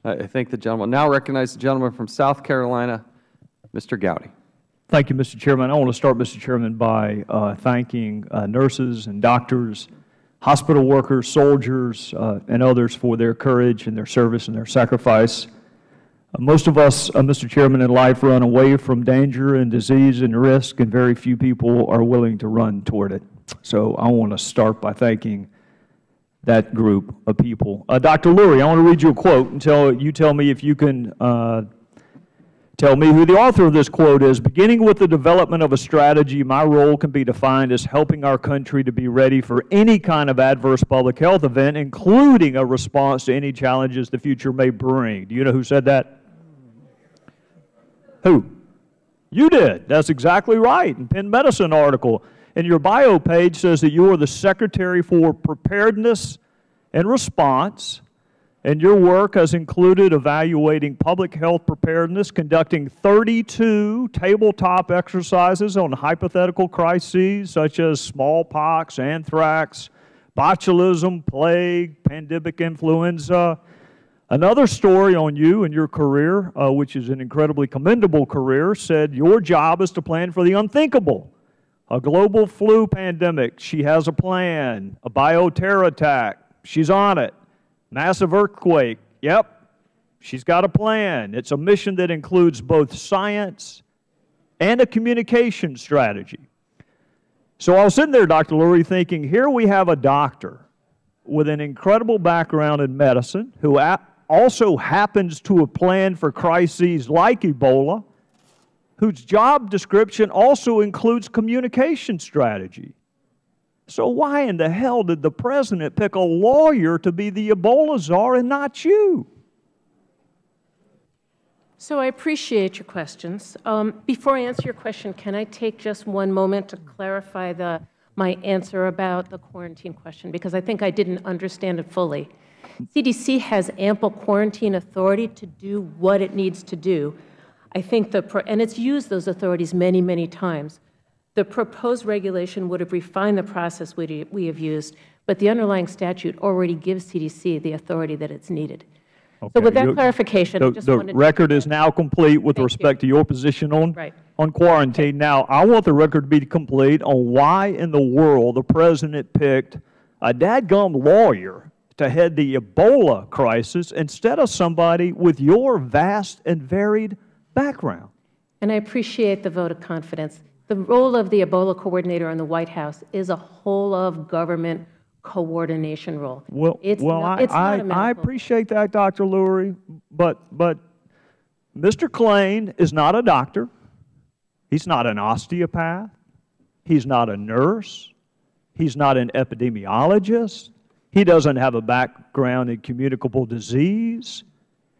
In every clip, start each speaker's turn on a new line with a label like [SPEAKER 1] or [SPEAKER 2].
[SPEAKER 1] I thank the gentleman. Now recognize the gentleman from South Carolina, Mr. Gowdy.
[SPEAKER 2] Thank you, Mr. Chairman. I want to start, Mr. Chairman, by thanking nurses and doctors, hospital workers, soldiers, and others for their courage and their service and their sacrifice. Most of us, Mr. Chairman, in life run away from danger and disease and risk, and very few people are willing to run toward it. So I want to start by thanking that group of people. Dr. Lurie, I want to read you a quote and you tell me if you can tell me who the author of this quote is. Beginning with the development of a strategy, my role can be defined as helping our country to be ready for any kind of adverse public health event, including a response to any challenges the future may bring. Do you know who said that? Who? You did. That's exactly right. In Penn Medicine article. And your bio page says that you are the Secretary for Preparedness and Response, and your work has included evaluating public health preparedness, conducting 32 tabletop exercises on hypothetical crises such as smallpox, anthrax, botulism, plague, pandemic influenza. Another story on you and your career, which is an incredibly commendable career, said your job is to plan for the unthinkable. A global flu pandemic, she has a plan. A bioterror attack, she's on it. Massive earthquake, yep, she's got a plan. It's a mission that includes both science and a communication strategy. So I was sitting there, Dr. Lurie, thinking, here we have a doctor with an incredible background in medicine who also happens to have planned for crises like Ebola, whose job description also includes communication strategy. So why in the hell did the President pick a lawyer to be the Ebola czar and not you?
[SPEAKER 3] So I appreciate your questions. Before I answer your question, can I take just one moment to clarify my answer about the quarantine question, because I think I didn't understand it fully. CDC has ample quarantine authority to do what it needs to do. I think and it's used those authorities many, many times. The proposed regulation would have refined the process we have used, but the underlying statute already gives CDC the authority that it's needed. Okay. So with that clarification, I just wanted to—
[SPEAKER 2] The record is now complete with respect to your position on quarantine. Okay. Now, I want the record to be complete on why in the world the President picked a dadgum lawyer to head the Ebola crisis instead of somebody with your vast and varied background.
[SPEAKER 3] And I appreciate the vote of confidence. The role of the Ebola coordinator in the White House is a whole-of-government coordination role.
[SPEAKER 2] Well, I appreciate that, Dr. Lurie, but Mr. Klain is not a doctor. He's not an osteopath. He's not a nurse. He's not an epidemiologist. He doesn't have a background in communicable disease.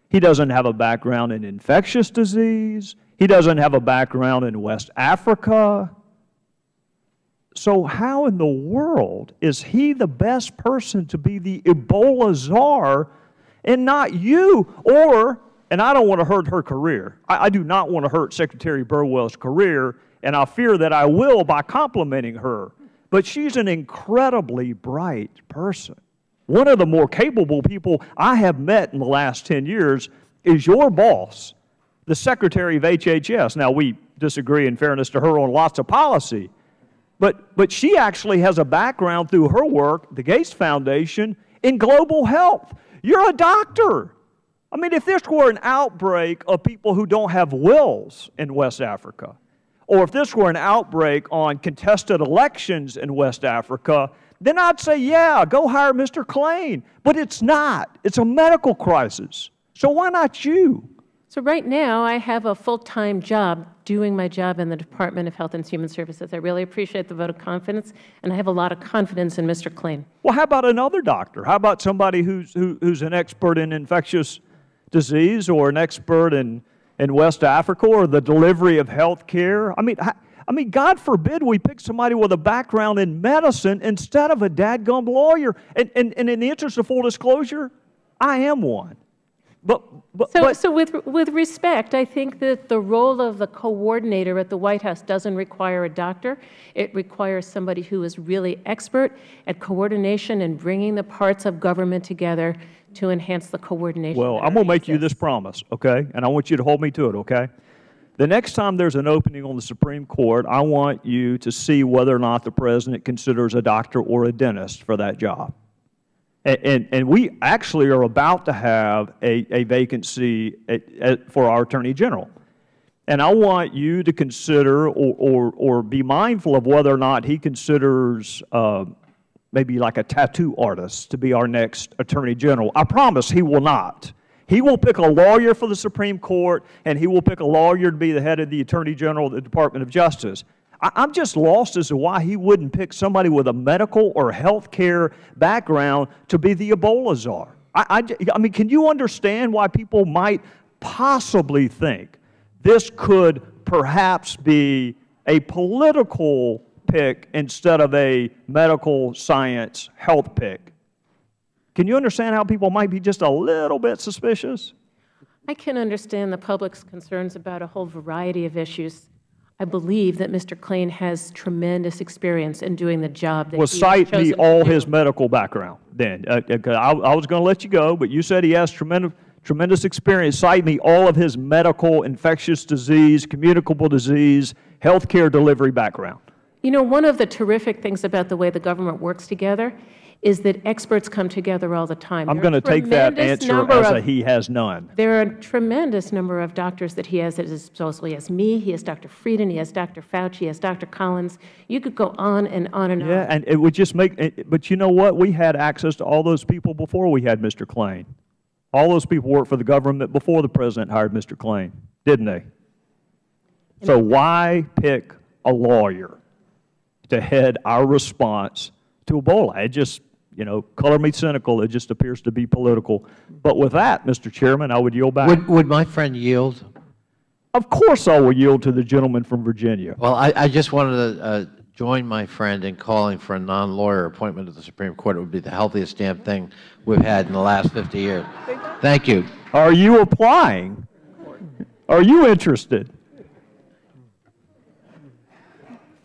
[SPEAKER 2] He doesn't have a background in infectious disease. He doesn't have a background in West Africa. So how in the world is he the best person to be the Ebola czar and not you? And I don't want to hurt her career. I do not want to hurt Secretary Burwell's career, and I fear that I will by complimenting her. But she's an incredibly bright person. One of the more capable people I have met in the last 10 years is your boss, the Secretary of HHS. Now, we disagree, in fairness to her, on lots of policy. But she actually has a background through her work, the Gates Foundation, in global health. You're a doctor. I mean, if this were an outbreak of people who don't have wills in West Africa, or if this were an outbreak on contested elections in West Africa, then I'd say, yeah, go hire Mr. Klain. But it's not. It's a medical crisis. So why not you?
[SPEAKER 3] So right now, I have a full-time job doing my job in the Department of Health and Human Services. I really appreciate the vote of confidence, and I have a lot of confidence in Mr. Klain.
[SPEAKER 2] Well, how about another doctor? How about somebody who's an expert in infectious disease, or an expert in West Africa, or the delivery of health care? I mean, God forbid we pick somebody with a background in medicine instead of a dadgum lawyer. And in the interest of full disclosure, I am one.
[SPEAKER 3] So with respect, I think that the role of the coordinator at the White House doesn't require a doctor. It requires somebody who is really expert at coordination and bringing the parts of government together to enhance the coordination.
[SPEAKER 2] Well, I'm going to make you this promise, okay? And I want you to hold me to it, okay? The next time there's an opening on the Supreme Court, I want you to see whether or not the President considers a doctor or a dentist for that job. And we actually are about to have a vacancy for our Attorney General. And I want you to consider or be mindful of whether or not he considers maybe like a tattoo artist to be our next Attorney General. I promise he will not. He will pick a lawyer for the Supreme Court, and he will pick a lawyer to be the head of the Attorney General of the Department of Justice. I'm just lost as to why he wouldn't pick somebody with a medical or health care background to be the Ebola czar. I mean, can you understand why people might possibly think this could perhaps be a political pick instead of a medical science health pick? Can you understand how people might be just a little bit suspicious?
[SPEAKER 3] I can understand the public's concerns about a whole variety of issues. I believe that Mr. Klain has tremendous experience in doing the job that he has chosen to do.
[SPEAKER 2] Well, cite me all his medical background then. I was going to let you go, but you said he has tremendous experience. Cite me all of his medical, infectious disease, communicable disease, health care delivery background.
[SPEAKER 3] You know, one of the terrific things about the way the government works together is that experts come together all the time.
[SPEAKER 2] I'm going to take that answer as a he has none.
[SPEAKER 3] There are a tremendous number of doctors that he has at his disposal. He has me, he has Dr. Frieden, he has Dr. Fauci, he has Dr. Collins. You could go on and on and on.
[SPEAKER 2] Yeah, and it would just make, but you know what? We had access to all those people before we had Mr. Klain. All those people worked for the government before the President hired Mr. Klain, didn't they? So why pick a lawyer to head our response to Ebola? It just, you know, color me cynical, it just appears to be political. But with that, Mr. Chairman, I would yield back.
[SPEAKER 4] Would my friend yield?
[SPEAKER 2] Of course I will yield to the gentleman from Virginia.
[SPEAKER 4] Well, I just wanted to join my friend in calling for a non-lawyer appointment to the Supreme Court. It would be the healthiest damn thing we've had in the last 50 years. Thank you.
[SPEAKER 2] Are you applying? Are you interested?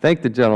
[SPEAKER 1] Thank the gentleman.